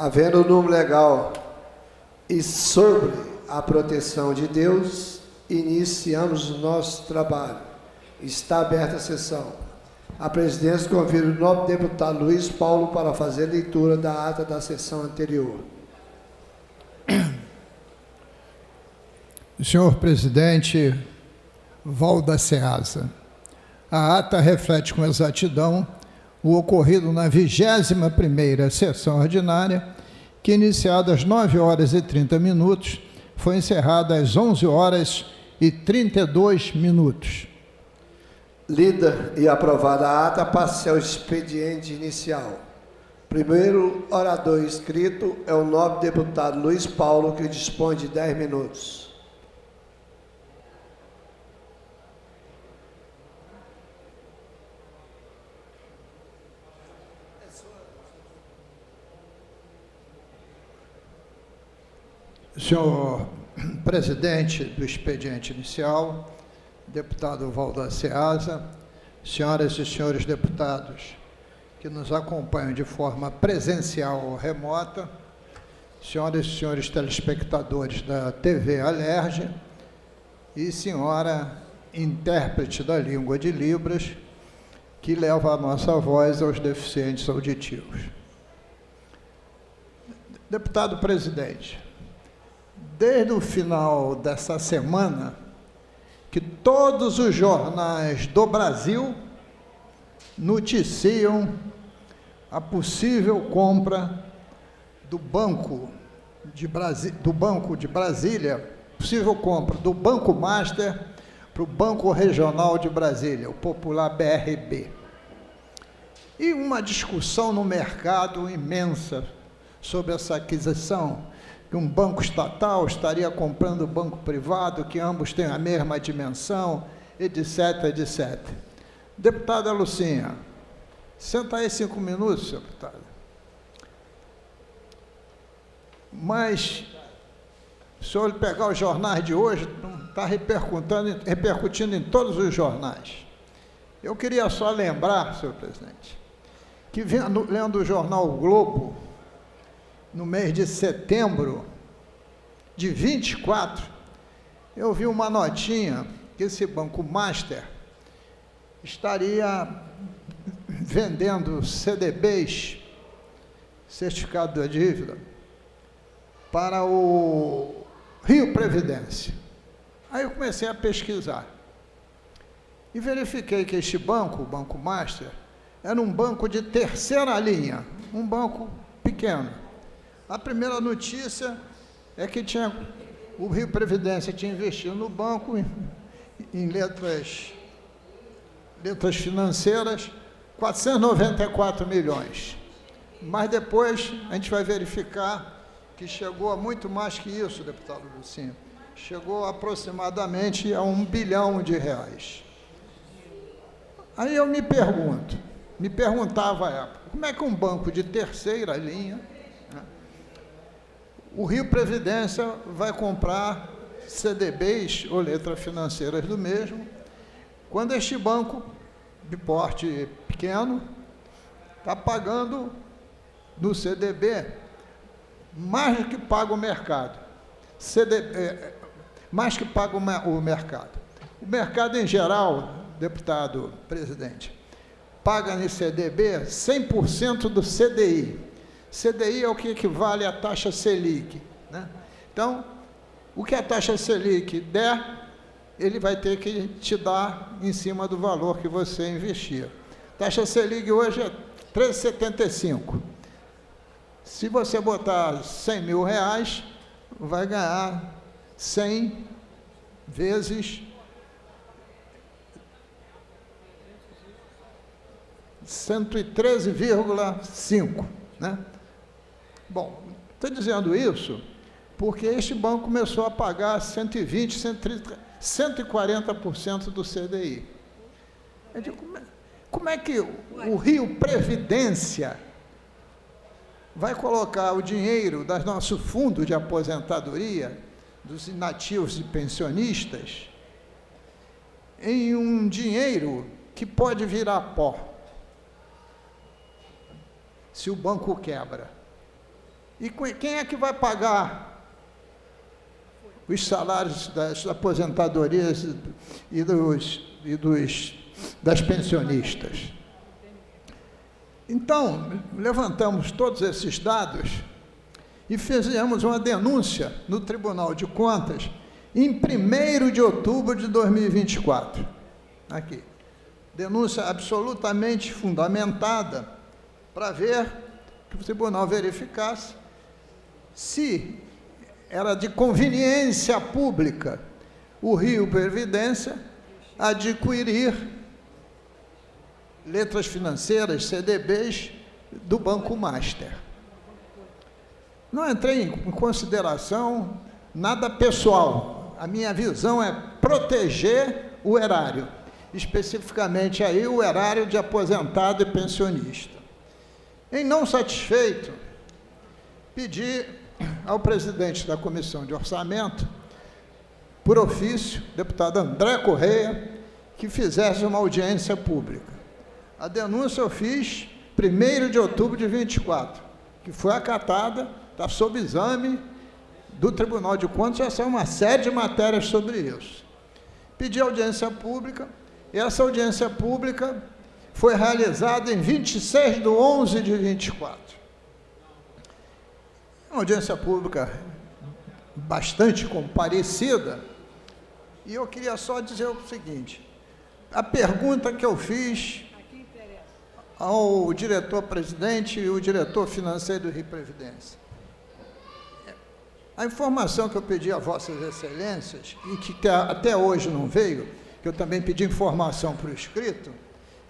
Havendo número legal e sobre a proteção de Deus, iniciamos o nosso trabalho. Está aberta a sessão. A presidência convida o nobre deputado Luiz Paulo para fazer leitura da ata da sessão anterior. Senhor presidente Valda Ceasa, a ata reflete com exatidão o ocorrido na 21ª sessão ordinária, que, iniciada às 9h30, foi encerrada às 11h32. Lida e aprovada a ata, passe ao expediente inicial. Primeiro orador inscrito é o nobre deputado Luiz Paulo, que dispõe de 10 minutos. Senhor presidente do expediente inicial, deputado Valda Ceasa, senhoras e senhores deputados que nos acompanham de forma presencial ou remota, senhoras e senhores telespectadores da TV Alerj e senhora intérprete da língua de Libras, que leva a nossa voz aos deficientes auditivos. Deputado presidente, desde o final dessa semana, que todos os jornais do Brasil noticiam a possível compra do Banco de Brasília, possível compra do Banco Master para o Banco Regional de Brasília, o popular BRB. E uma discussão no mercado imensa sobre essa aquisição, que um banco estatal estaria comprando banco privado, que ambos têm a mesma dimensão, etc, etc. Deputada Lucinha, senta aí 5 minutos, senhor deputado. Mas, se o senhor pegar os jornais de hoje, está repercutindo em todos os jornais. Eu queria só lembrar, senhor presidente, que lendo o jornal o Globo, no mês de setembro de 24, eu vi uma notinha que esse Banco Master estaria vendendo CDBs, certificado da dívida, para o Rio Previdência. Aí eu comecei a pesquisar e verifiquei que este banco, o Banco Master, era um banco de terceira linha, um banco pequeno. A primeira notícia é que o Rio Previdência tinha investido no banco em letras financeiras, 494 milhões. Mas depois a gente vai verificar que chegou a muito mais que isso, deputado Lucinho. Chegou aproximadamente a R$1 bilhão. Aí eu me perguntava à época, como é que um banco de terceira linha, o Rio Previdência vai comprar CDBs ou letras financeiras do mesmo, quando este banco de porte pequeno está pagando no CDB mais do que paga o mercado. Mais que paga o mercado. O mercado em geral, deputado presidente, paga no CDB 100% do CDI. CDI é o que equivale à taxa Selic, né? Então, o que a taxa Selic der, ele vai ter que te dar em cima do valor que você investia. Taxa Selic hoje é 3,75. Se você botar R$100 mil, vai ganhar 100 vezes 113,5, né? Bom, estou dizendo isso porque este banco começou a pagar 120, 130, 140% do CDI. Eu digo, como é que o Rio Previdência vai colocar o dinheiro do nosso fundo de aposentadoria, dos inativos e pensionistas, em um dinheiro que pode virar pó se o banco quebra? E quem é que vai pagar os salários das aposentadorias das pensionistas? Então, levantamos todos esses dados e fizemos uma denúncia no Tribunal de Contas em 1º de outubro de 2024. Aqui. Denúncia absolutamente fundamentada para ver que o tribunal verificasse se era de conveniência pública o Rio Previdência adquirir letras financeiras, CDBs, do Banco Master. Não entrei em consideração nada pessoal. A minha visão é proteger o erário, especificamente aí o erário de aposentado e pensionista. Em não satisfeito, pedi ao presidente da Comissão de Orçamento, por ofício, deputado André Correia, que fizesse uma audiência pública. A denúncia eu fiz 1º de outubro de 24, que foi acatada, está sob exame do Tribunal de Contas, já saiu uma série de matérias sobre isso. Pedi audiência pública, e essa audiência pública foi realizada em 26/11 de 24. Uma audiência pública bastante comparecida, e eu queria só dizer o seguinte: a pergunta que eu fiz ao diretor-presidente e o diretor financeiro do Rio Previdência, a informação que eu pedi a Vossas Excelências, e que até hoje não veio, que eu também pedi informação por escrito,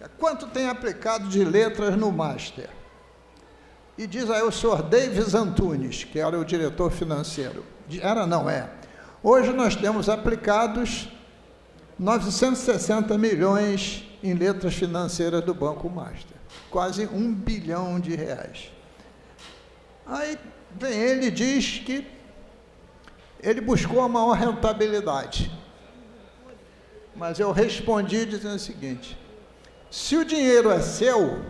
é quanto tem aplicado de letras no Master. E diz aí o senhor Davis Antunes, que era o diretor financeiro. Era, não é. Hoje nós temos aplicados 960 milhões em letras financeiras do Banco Master. Quase R$1 bilhão. Aí vem ele e diz que ele buscou a maior rentabilidade. Mas eu respondi dizendo o seguinte: se o dinheiro é seu,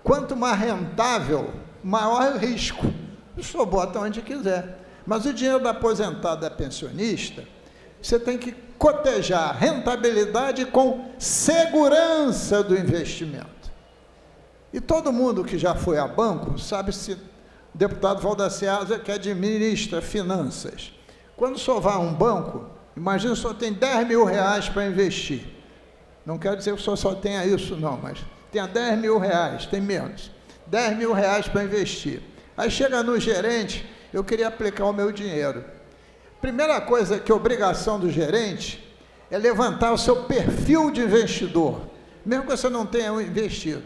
quanto mais rentável, maior o risco. O senhor bota onde quiser. Mas o dinheiro da aposentada, da pensionista, você tem que cotejar rentabilidade com segurança do investimento. E todo mundo que já foi a banco sabe, se o deputado Valdaciasa, que administra finanças, quando o senhor vai a um banco, imagina que o senhor tem R$10 mil para investir. Não quero dizer que o senhor só tenha isso, não, mas tenha R$10 mil, tem menos. R$10 mil para investir. Aí chega no gerente: eu queria aplicar o meu dinheiro. Primeira coisa que é obrigação do gerente é levantar o seu perfil de investidor, mesmo que você não tenha investido,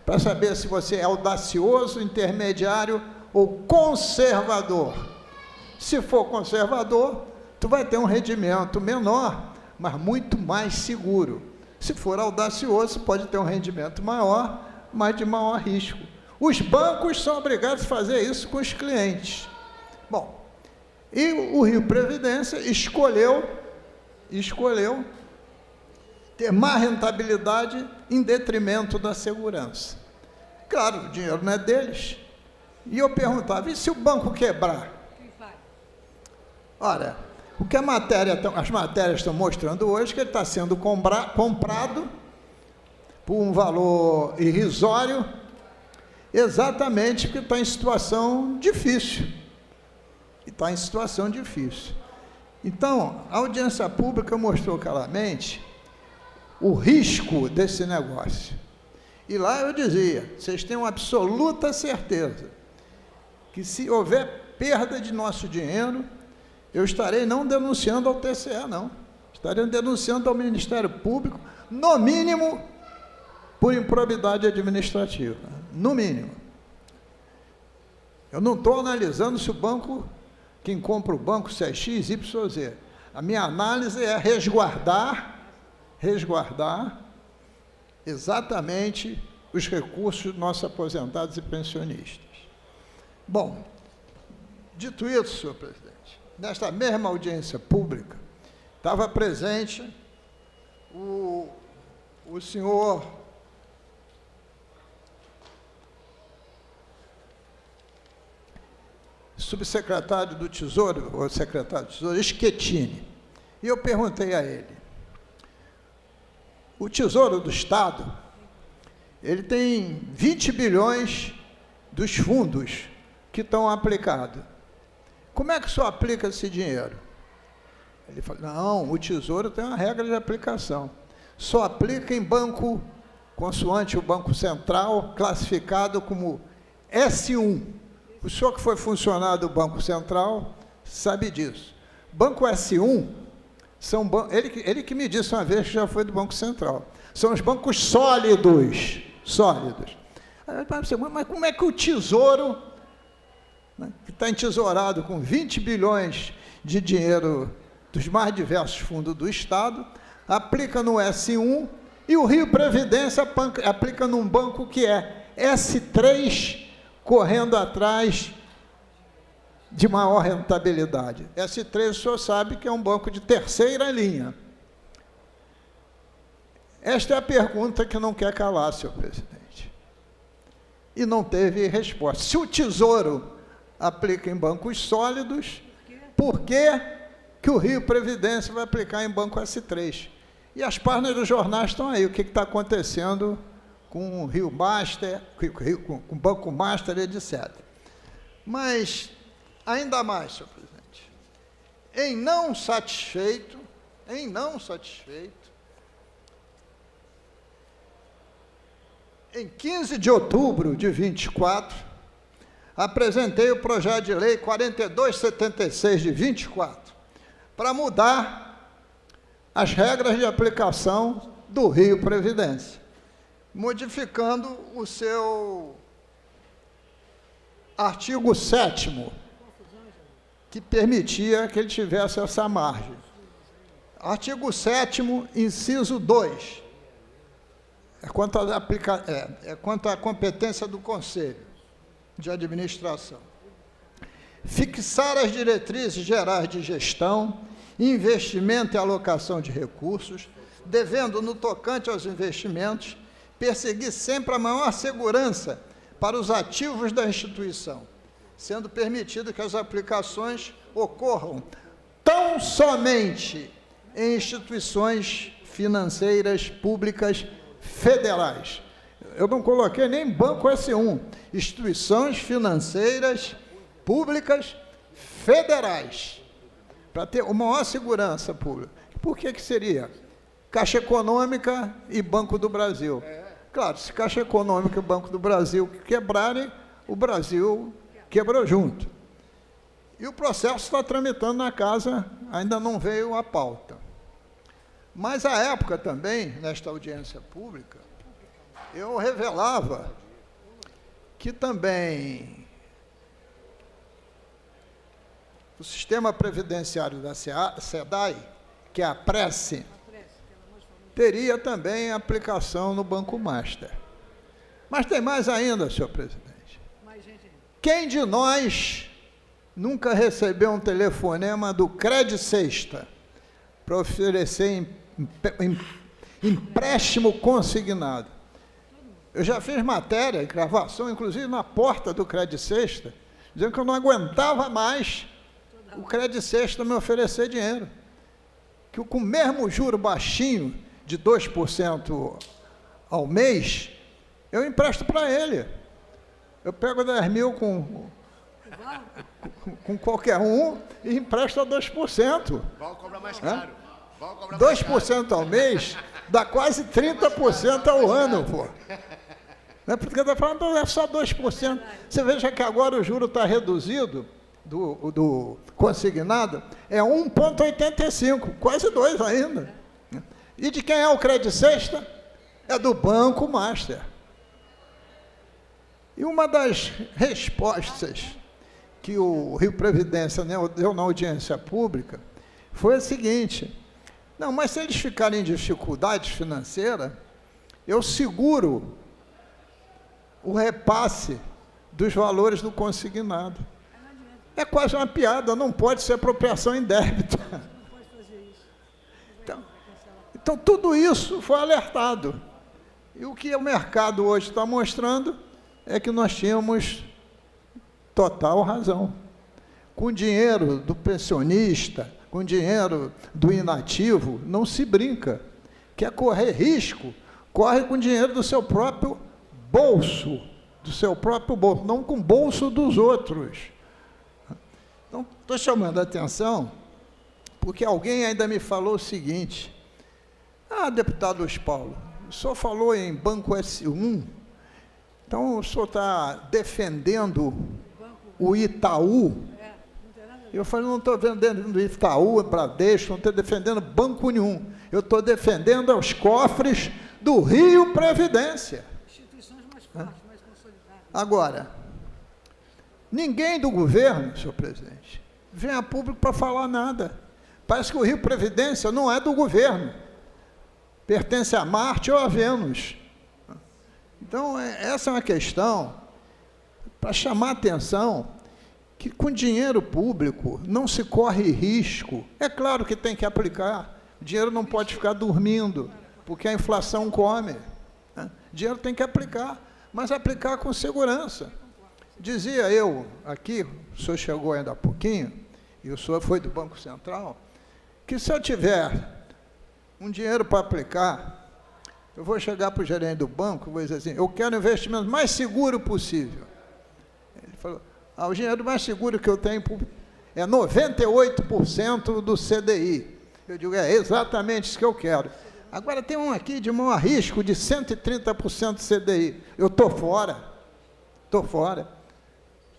para saber se você é audacioso, intermediário ou conservador. Se for conservador, tu vai ter um rendimento menor, mas muito mais seguro. Se for audacioso, pode ter um rendimento maior, mas de maior risco. Os bancos são obrigados a fazer isso com os clientes. Bom, e o Rio Previdência escolheu ter má rentabilidade em detrimento da segurança. Claro, o dinheiro não é deles. E eu perguntava: e se o banco quebrar? Olha, o que as matérias estão mostrando hoje, que ele está sendo comprado por um valor irrisório, exatamente porque está em situação difícil. Está em situação difícil. Então, a audiência pública mostrou claramente o risco desse negócio. E lá eu dizia: vocês têm uma absoluta certeza que, se houver perda de nosso dinheiro, eu estarei não denunciando ao TCE, não. Estarei denunciando ao Ministério Público, no mínimo, por improbidade administrativa. No mínimo. Eu não estou analisando se o banco, quem compra o banco, se é X, Y, Z. A minha análise é resguardar exatamente os recursos dos nossos aposentados e pensionistas. Bom, dito isso, senhor presidente, nesta mesma audiência pública, estava presente o senhor subsecretário do Tesouro, ou secretário do Tesouro, Schettini. E eu perguntei a ele, o Tesouro do Estado, ele tem 20 bilhões dos fundos que estão aplicados. Como é que o senhor aplica esse dinheiro? Ele falou, não, o Tesouro tem uma regra de aplicação. Só aplica em banco, consoante o Banco Central, classificado como S1. O senhor que foi funcionário do Banco Central sabe disso. Banco S1, ele que me disse uma vez que já foi do Banco Central, são os bancos sólidos. Aí eu pensei, mas como é que o Tesouro, né, que está entesourado com 20 bilhões de dinheiro dos mais diversos fundos do Estado, aplica no S1 e o Rio Previdência aplica num banco que é S3, correndo atrás de maior rentabilidade. S3, o senhor sabe que é um banco de terceira linha. Esta é a pergunta que não quer calar, senhor presidente. E não teve resposta. Se o Tesouro aplica em bancos sólidos, por que o Rio Previdência vai aplicar em banco S3? E as páginas dos jornais estão aí, o que está acontecendo com o Rio Master, com o Banco Master, etc. Mas, ainda mais, senhor presidente, em não satisfeito, em 15 de outubro de 24, apresentei o projeto de lei 4276 de 24, para mudar as regras de aplicação do Rio Previdência, modificando o seu artigo 7º, que permitia que ele tivesse essa margem. Artigo 7º, inciso 2, quanto à competência do Conselho de Administração. Fixar as diretrizes gerais de gestão, investimento e alocação de recursos, devendo, no tocante aos investimentos, perseguir sempre a maior segurança para os ativos da instituição, sendo permitido que as aplicações ocorram tão somente em instituições financeiras públicas federais. Eu não coloquei nem Banco S1, instituições financeiras públicas federais, para ter uma maior segurança pública. Por que seria? Caixa Econômica e Banco do Brasil. Claro, se Caixa Econômica e Banco do Brasil quebrarem, o Brasil quebrou junto. E o processo está tramitando na casa, ainda não veio à pauta. Mas, à época também, nesta audiência pública, eu revelava que também o sistema previdenciário da SEDAI, que é a Prece, teria também aplicação no Banco Master. Mas tem mais ainda, senhor presidente. Quem de nós nunca recebeu um telefonema do Cred Sexta para oferecer empréstimo consignado? Eu já fiz matéria, gravação, inclusive na porta do Cred Sexta, dizendo que eu não aguentava mais o Cred Sexta me oferecer dinheiro. Que com o mesmo juro baixinho, de 2% ao mês, eu empresto para ele. Eu pego 10 mil com qualquer um e empresto a 2%. Vão cobrar mais caro. 2% ao mês dá quase 30% ao ano, pô. Não é porque está falando, é só 2%. Você veja que agora o juro está reduzido, do consignado, é 1,85, quase 2 ainda. E de quem é o Cred Sexta? É do Banco Master. E uma das respostas que o Rio Previdência deu na audiência pública foi a seguinte: não, mas se eles ficarem em dificuldades financeiras, eu seguro o repasse dos valores do consignado. É quase uma piada, não pode ser apropriação indébita. Então, tudo isso foi alertado. E o que o mercado hoje está mostrando é que nós tínhamos total razão. Com dinheiro do pensionista, com dinheiro do inativo, não se brinca. Quer correr risco, corre com dinheiro do seu próprio bolso, não com o bolso dos outros. Então, estou chamando a atenção, porque alguém ainda me falou o seguinte: deputado Luiz Paulo, o senhor falou em Banco S1, então o senhor está defendendo o Itaú? Eu falei, não estou defendendo Itaú, Bradesco, não estou defendendo banco nenhum. Eu estou defendendo os cofres do Rio Previdência. Instituições mais fortes, mais consolidadas. Agora, ninguém do governo, senhor presidente, vem a público para falar nada. Parece que o Rio Previdência não é do governo. Pertence a Marte ou a Vênus. Então, essa é uma questão para chamar a atenção que com dinheiro público não se corre risco. É claro que tem que aplicar. O dinheiro não pode ficar dormindo, porque a inflação come. Né? O dinheiro tem que aplicar, mas aplicar com segurança. Dizia eu aqui, o senhor chegou ainda há pouquinho, e o senhor foi do Banco Central, que se eu tiver um dinheiro para aplicar, eu vou chegar para o gerente do banco e vou dizer assim, eu quero o investimento mais seguro possível. Ele falou, o dinheiro mais seguro que eu tenho é 98% do CDI. Eu digo, é exatamente isso que eu quero. Agora tem um aqui de mão a risco de 130% do CDI. Eu estou fora. Estou fora.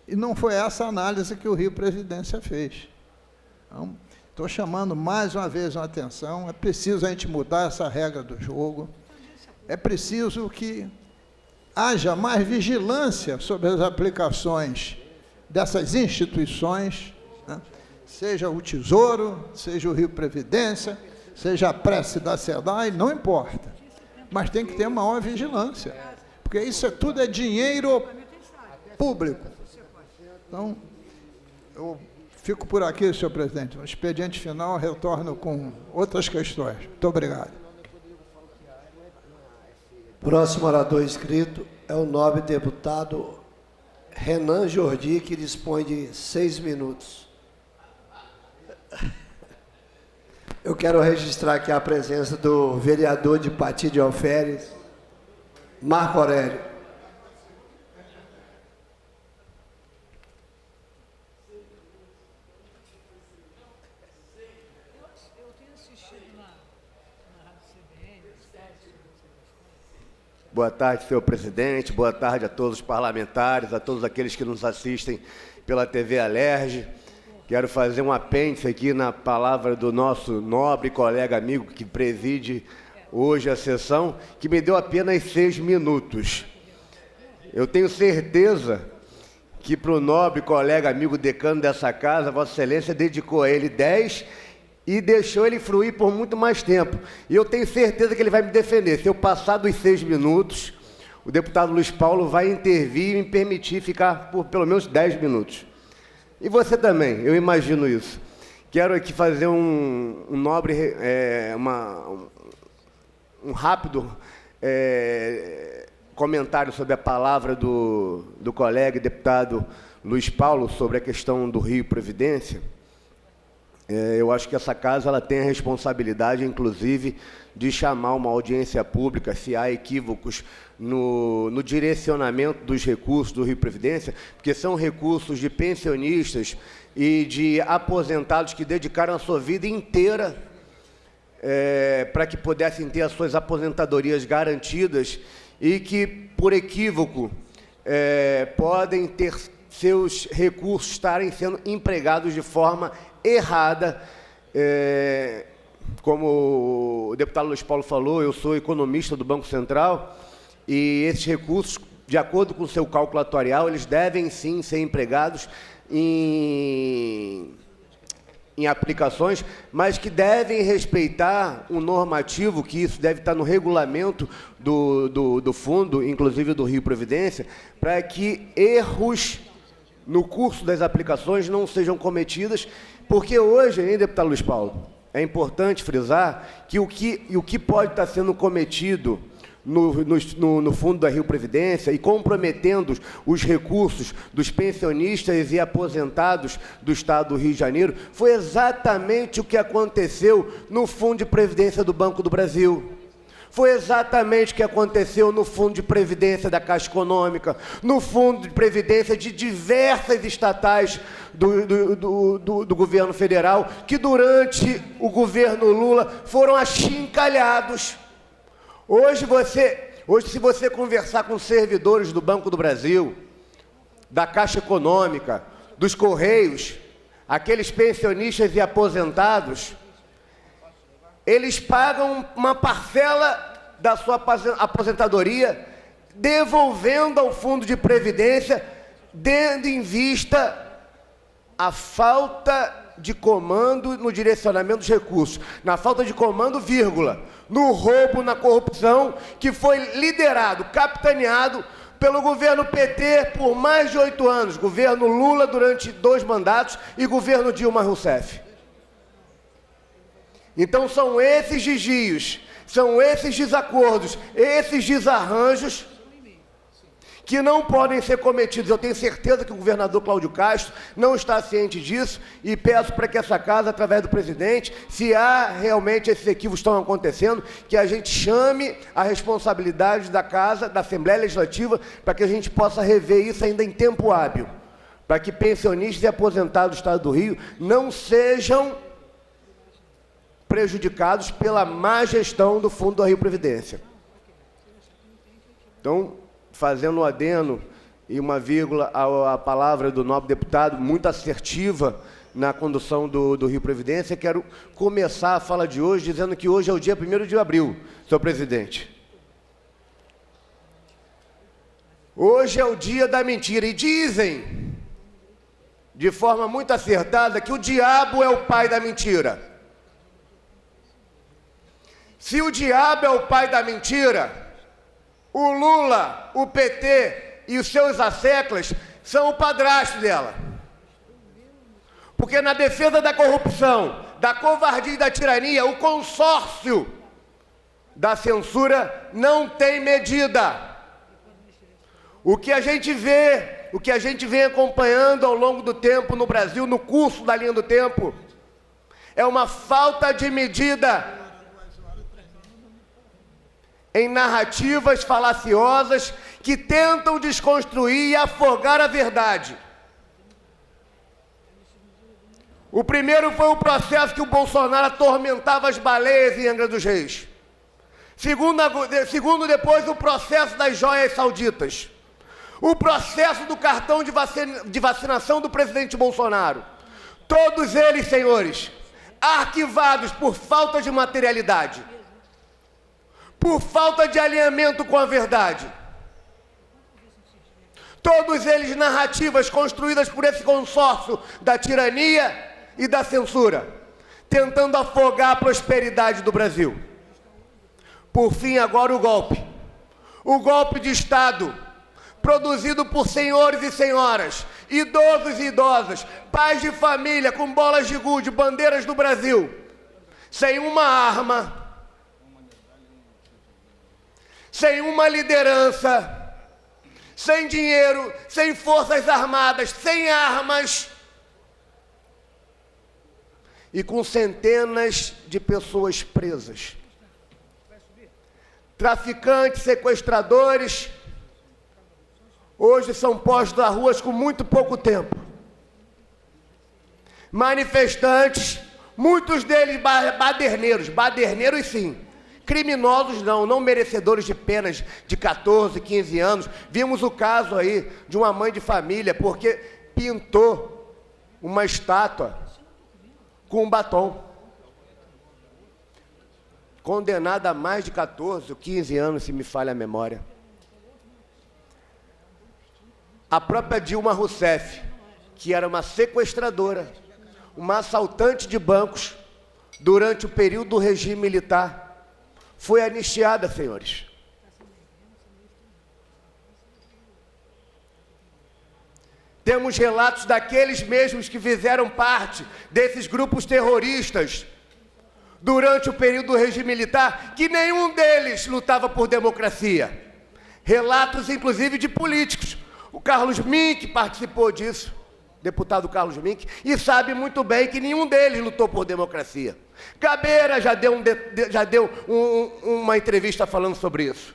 E não foi essa análise que o Rio Previdência fez. Então, estou chamando mais uma vez a atenção, é preciso a gente mudar essa regra do jogo, é preciso que haja mais vigilância sobre as aplicações dessas instituições, né? Seja o Tesouro, seja o Rio Previdência, seja a Prece da SEDAI, não importa, mas tem que ter maior vigilância, porque isso tudo é dinheiro público. Então, eu fico por aqui, senhor presidente. No expediente final, retorno com outras questões. Muito obrigado. Próximo orador inscrito é o nobre deputado Renan Jordi, que dispõe de 6 minutos. Eu quero registrar aqui a presença do vereador de Pati de Alferes, Marco Aurélio. Boa tarde, senhor presidente, boa tarde a todos os parlamentares, a todos aqueles que nos assistem pela TV Alerj. Quero fazer um apêndice aqui na palavra do nosso nobre colega amigo que preside hoje a sessão, que me deu apenas 6 minutos. Eu tenho certeza que para o nobre colega amigo decano dessa casa, Vossa Excelência dedicou a ele 10 e deixou ele fruir por muito mais tempo. E eu tenho certeza que ele vai me defender. Se eu passar dos 6 minutos, o deputado Luiz Paulo vai intervir e me permitir ficar por pelo menos 10 minutos. E você também, eu imagino isso. Quero aqui fazer um rápido comentário sobre a palavra do colega e deputado Luiz Paulo sobre a questão do Rio Previdência. Eu acho que essa casa ela tem a responsabilidade, inclusive, de chamar uma audiência pública se há equívocos no direcionamento dos recursos do Rio Previdência, porque são recursos de pensionistas e de aposentados que dedicaram a sua vida inteira para que pudessem ter as suas aposentadorias garantidas e que, por equívoco, podem ter seus recursos estarem sendo empregados de forma errada. Como o deputado Luiz Paulo falou, eu sou economista do Banco Central e esses recursos, de acordo com o seu cálculo atuarial, eles devem sim ser empregados em aplicações, mas que devem respeitar um normativo, que isso deve estar no regulamento do fundo, inclusive do Rio Previdência, para que erros no curso das aplicações não sejam cometidas, porque hoje, hein, deputado Luiz Paulo, é importante frisar que o que pode estar sendo cometido no Fundo da Rio Previdência e comprometendo os recursos dos pensionistas e aposentados do Estado do Rio de Janeiro, foi exatamente o que aconteceu no Fundo de Previdência do Banco do Brasil. Foi exatamente o que aconteceu no Fundo de Previdência da Caixa Econômica, no Fundo de Previdência de diversas estatais do governo federal, que durante o governo Lula foram achincalhados. Hoje, se você conversar com servidores do Banco do Brasil, da Caixa Econômica, dos Correios, aqueles pensionistas e aposentados, eles pagam uma parcela da sua aposentadoria, devolvendo ao Fundo de Previdência, tendo em vista a falta de comando no direcionamento dos recursos, na falta de comando, vírgula, no roubo, na corrupção, que foi liderado, capitaneado pelo governo PT por mais de 8 anos, governo Lula durante 2 mandatos e governo Dilma Rousseff. Então são esses desvios, são esses desacordos, esses desarranjos que não podem ser cometidos. Eu tenho certeza que o governador Cláudio Castro não está ciente disso e peço para que essa casa, através do presidente, se há realmente esses equívocos estão acontecendo, que a gente chame a responsabilidade da casa, da Assembleia Legislativa, para que a gente possa rever isso ainda em tempo hábil, para que pensionistas e aposentados do Estado do Rio não sejam prejudicados pela má gestão do Fundo da Rio Previdência. Então, fazendo um adendo e uma vírgula à palavra do nobre deputado, muito assertiva na condução do Rio Previdência, quero começar a fala de hoje dizendo que hoje é o dia 1º de abril, senhor presidente. Hoje é o dia da mentira e dizem, de forma muito acertada, que o diabo é o pai da mentira. Se o diabo é o pai da mentira, o Lula, o PT e os seus asseclas são o padrasto dela. Porque na defesa da corrupção, da covardia e da tirania, o consórcio da censura não tem medida. O que a gente vê, o que a gente vem acompanhando ao longo do tempo no Brasil, no curso da linha do tempo, é uma falta de medida em narrativas falaciosas que tentam desconstruir e afogar a verdade. O primeiro foi o processo que o Bolsonaro atormentava as baleias em Angra dos Reis. Segundo depois, o processo das joias sauditas. O processo do cartão de vacinação do presidente Bolsonaro. Todos eles, senhores, arquivados por falta de materialidade, por falta de alinhamento com a verdade. Todos eles narrativas construídas por esse consórcio da tirania e da censura, tentando afogar a prosperidade do Brasil. Por fim, agora o golpe de Estado, produzido por senhores e senhoras, idosos e idosas, pais de família com bolas de gude, bandeiras do Brasil, sem uma arma, sem uma liderança, sem dinheiro, sem forças armadas, sem armas, e com centenas de pessoas presas. Traficantes, sequestradores, hoje são postos às ruas com muito pouco tempo. Manifestantes, muitos deles baderneiros sim, criminosos não merecedores de penas de 14, 15 anos. Vimos o caso aí de uma mãe de família porque pintou uma estátua com um batom. Condenada a mais de 14 ou 15 anos, se me falha a memória. A própria Dilma Rousseff, que era uma sequestradora, uma assaltante de bancos, durante o período do regime militar, foi anistiada, senhores. Temos relatos daqueles mesmos que fizeram parte desses grupos terroristas durante o período do regime militar, que nenhum deles lutava por democracia. Relatos, inclusive, de políticos. O Carlos Mink participou disso, deputado Carlos Mink, e sabe muito bem que nenhum deles lutou por democracia. Gabeira já deu uma entrevista falando sobre isso.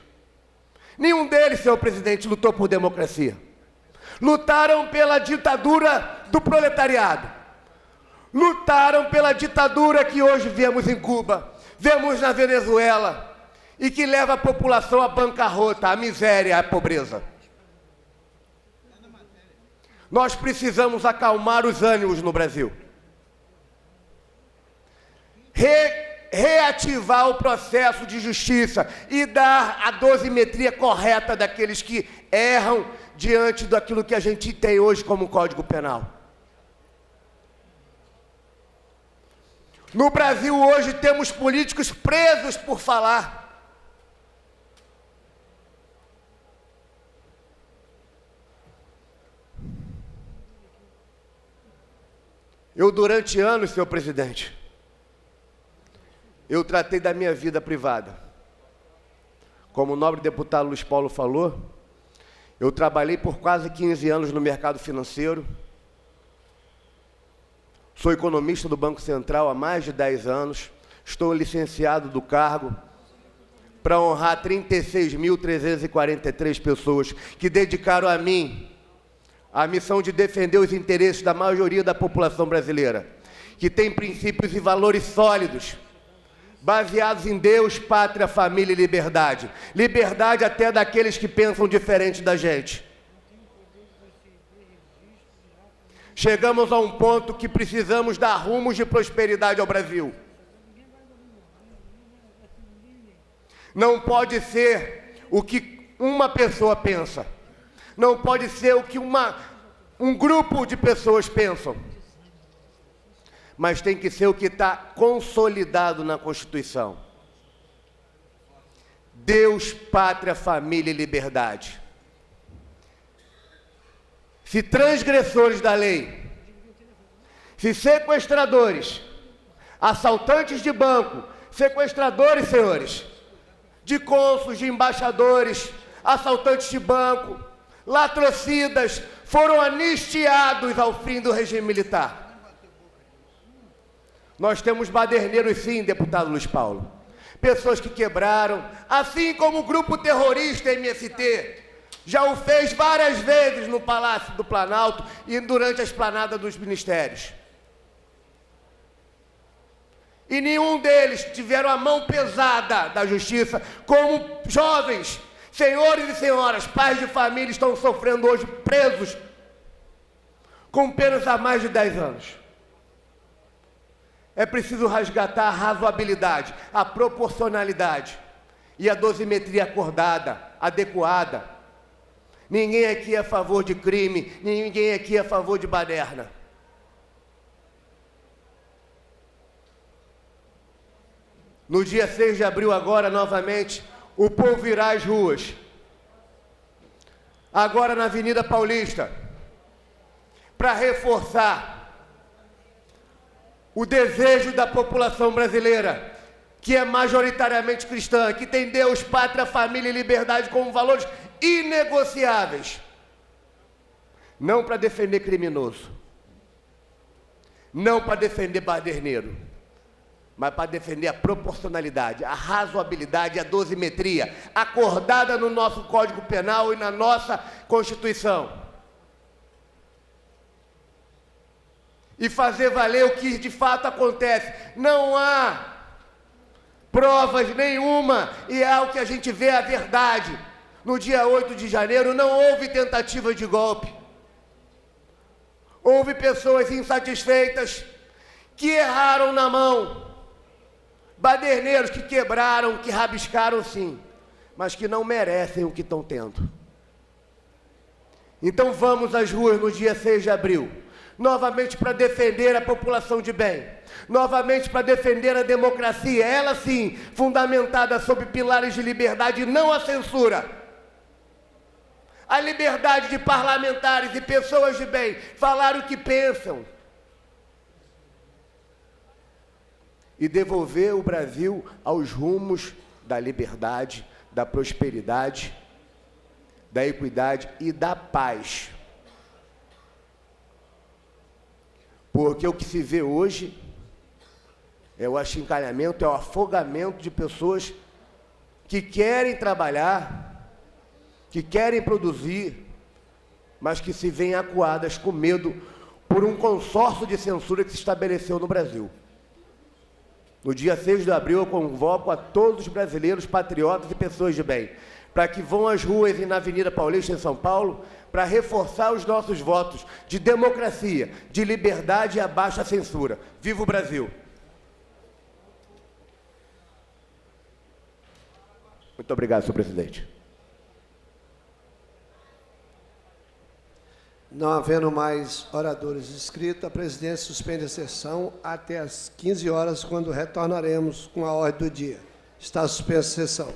Nenhum deles, senhor presidente, lutou por democracia. Lutaram pela ditadura do proletariado. Lutaram pela ditadura que hoje vemos em Cuba, vemos na Venezuela, e que leva a população à bancarrota, à miséria, à pobreza. Nós precisamos acalmar os ânimos no Brasil. Reativar o processo de justiça e dar a dosimetria correta daqueles que erram diante daquilo que a gente tem hoje como Código Penal. No Brasil hoje temos políticos presos por falar. Eu, durante anos, senhor presidente, eu tratei da minha vida privada. Como o nobre deputado Luiz Paulo falou, eu trabalhei por quase 15 anos no mercado financeiro. Sou economista do Banco Central há mais de 10 anos. Estou licenciado do cargo para honrar 36.343 pessoas que dedicaram a mim a missão de defender os interesses da maioria da população brasileira, que tem princípios e valores sólidos, baseados em Deus, pátria, família e liberdade. Liberdade até daqueles que pensam diferente da gente. Chegamos a um ponto que precisamos dar rumos de prosperidade ao Brasil. Não pode ser o que uma pessoa pensa. Não pode ser o que um grupo de pessoas pensam. Mas tem que ser o que está consolidado na Constituição. Deus, pátria, família e liberdade. Se transgressores da lei, se sequestradores, assaltantes de banco, sequestradores, senhores, de cônsules, de embaixadores, assaltantes de banco, latrocidas, foram anistiados ao fim do regime militar. Nós temos baderneiros, sim, deputado Luiz Paulo. Pessoas que quebraram, assim como o grupo terrorista MST já o fez várias vezes no Palácio do Planalto e durante a esplanada dos ministérios. E nenhum deles tiveram a mão pesada da justiça, como jovens, senhores e senhoras, pais de família estão sofrendo hoje presos com penas há mais de 10 anos. É preciso resgatar a razoabilidade, a proporcionalidade e a dosimetria acordada, adequada. Ninguém aqui é a favor de crime, ninguém aqui é a favor de baderna. No dia 6 de abril agora, novamente, o povo irá às ruas. Agora na Avenida Paulista, para reforçar o desejo da população brasileira, que é majoritariamente cristã, que tem Deus, pátria, família e liberdade como valores inegociáveis. Não para defender criminoso, não para defender baderneiro, mas para defender a proporcionalidade, a razoabilidade, a dosimetria, acordada no nosso Código Penal e na nossa Constituição. E fazer valer o que de fato acontece. Não há provas nenhuma, e é o que a gente vê a verdade. No dia 8 de janeiro não houve tentativa de golpe. Houve pessoas insatisfeitas que erraram na mão. Baderneiros que quebraram, que rabiscaram sim, mas que não merecem o que estão tendo. Então vamos às ruas no dia 6 de abril. Novamente para defender a população de bem, novamente para defender a democracia, ela sim, fundamentada sob pilares de liberdade e não a censura. A liberdade de parlamentares e pessoas de bem falar o que pensam. e devolver o Brasil aos rumos da liberdade, da prosperidade, da equidade e da paz. Porque o que se vê hoje é o achincalhamento, é o afogamento de pessoas que querem trabalhar, que querem produzir, mas que se veem acuadas com medo por um consórcio de censura que se estabeleceu no Brasil. No dia 6 de abril, eu convoco a todos os brasileiros, patriotas e pessoas de bem, para que vão às ruas e na Avenida Paulista, em São Paulo, para reforçar os nossos votos de democracia, de liberdade e abaixo a censura. Viva o Brasil! Muito obrigado, senhor presidente. Não havendo mais oradores inscritos, a presidência suspende a sessão até às 15 horas, quando retornaremos com a ordem do dia. Está suspensa a sessão.